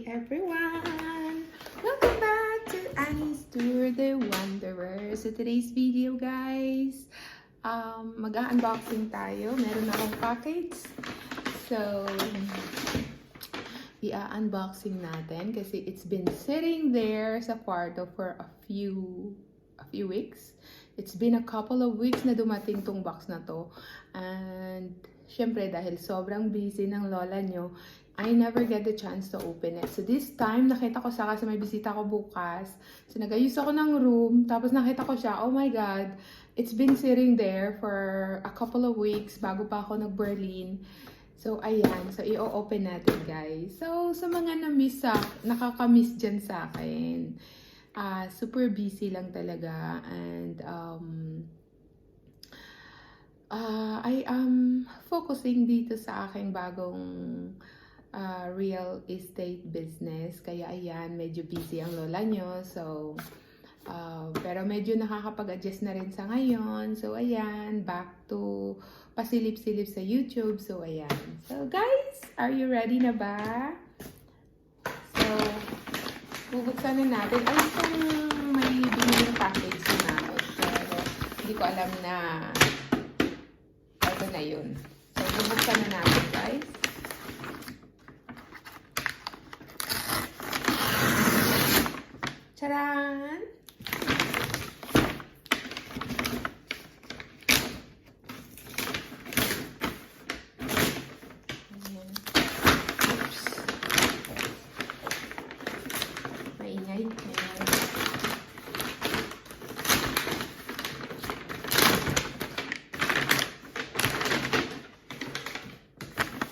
everyone! Welcome back to Annie's Tour the Wanderer. So today's video guys, mag-unboxing tayo. Meron akong package. So, i-unboxing natin kasi it's been sitting there sa kwarto for a few weeks. It's been a couple of weeks na dumating tong box na to. And syempre dahil sobrang busy ng lola nyo, I never get the chance to open it. So this time, nakita ko siya kasi may bisita ko bukas. So nag-ayos ako ng room, tapos nakita ko siya, oh my God, it's been sitting there for a couple of weeks bago pa ako nag-Berlin. So ayan, so i-open natin guys. So sa mga nakaka-miss dyan sa akin, super busy lang talaga and I am focusing dito sa aking bagong real estate business. Kaya ayan, medyo busy ang lola nyo. So, pero medyo nakakapag-adjust na rin sa ngayon. So, ayan, back to pasilip-silip sa YouTube. So, ayan. So, guys, are you ready na ba? So, bubuksan na natin. Ay, kung may biniging package na ako. Pero, hindi ko alam na ito na yun. So, bubuksan na natin, guys. Charan! Oops. Maingay.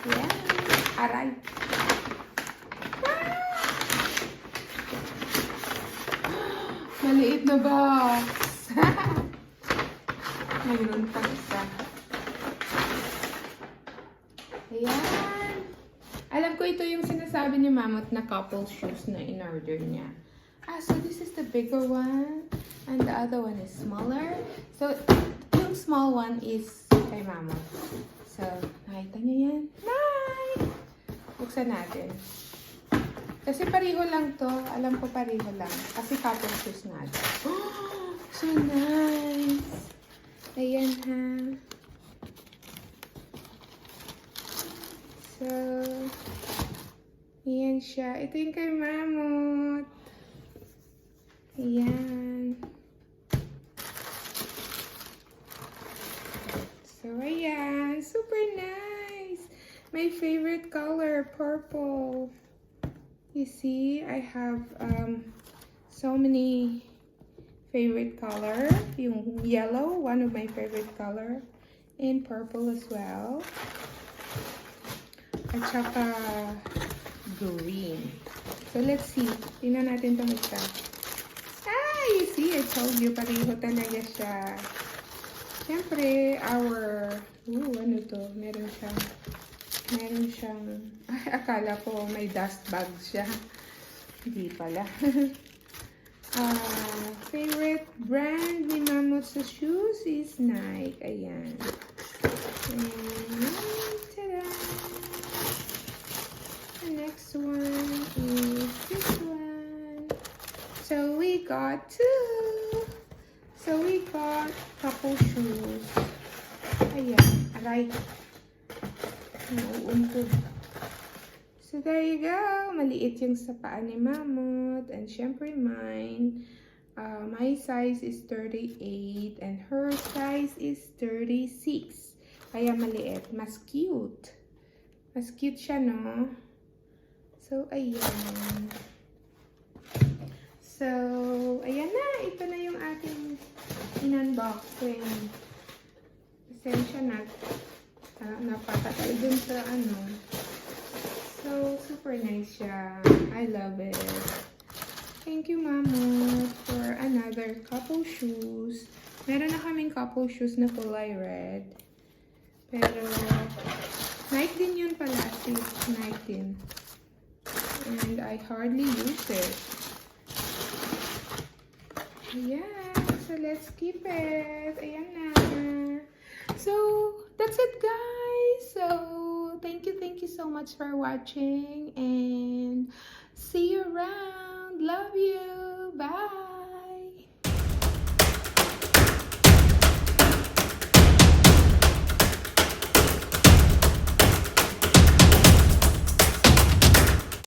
Yeah. Aray. Maliit na box. Mayroon pa isa. Ayan. Alam ko ito yung sinasabi ni Mamot na couple shoes na in-order niya. So this is the bigger one. And the other one is smaller. So, yung small one is kay Mamot. So, nakita niyo yan? Nice! Buksan natin. Kasi pareho lang to. Alam ko pareho lang. Kasi couple shoes nga. Oh, so nice. Ayan ha. So, ayan siya. Ito yung kay Mamot. Ayan. So, ayan. Super nice. My favorite color, purple. You see, I have so many favorite color. Yung yellow, one of my favorite color. And purple as well. At saka green. So let's see. Tingnan natin itong isa. You see, I told you, pareho talaga siya. Siyempre, ano to? Meron siyang, akala ko may dust bag siya. Hindi pala. Favorite brand ni Mamot sa shoes is Nike. Ayan. And, tada! The next one is this one. So, we got two. So, we got couple shoes. Ayan. Aray. Nauuntog. So, there you go. Maliit yung sa paa ni Mamot. And syempre mine. My size is 38. And her size is 36. Kaya maliit. Mas cute. Mas cute siya, no? So, ayan. So, ayan na. Ito na yung ating in-unboxing. Pasensya na. Napakatagal dun sa ano. So, super nice siya. I love it. Thank you, Mama, for another couple shoes. Meron na kaming couple shoes na kulay red. Pero, Nike din yun pala. Nike din. And I hardly use it. Yeah, so let's keep it. Ayan na. So, that's it guys. So, thank you so much for watching, and see you around. Love you. Bye.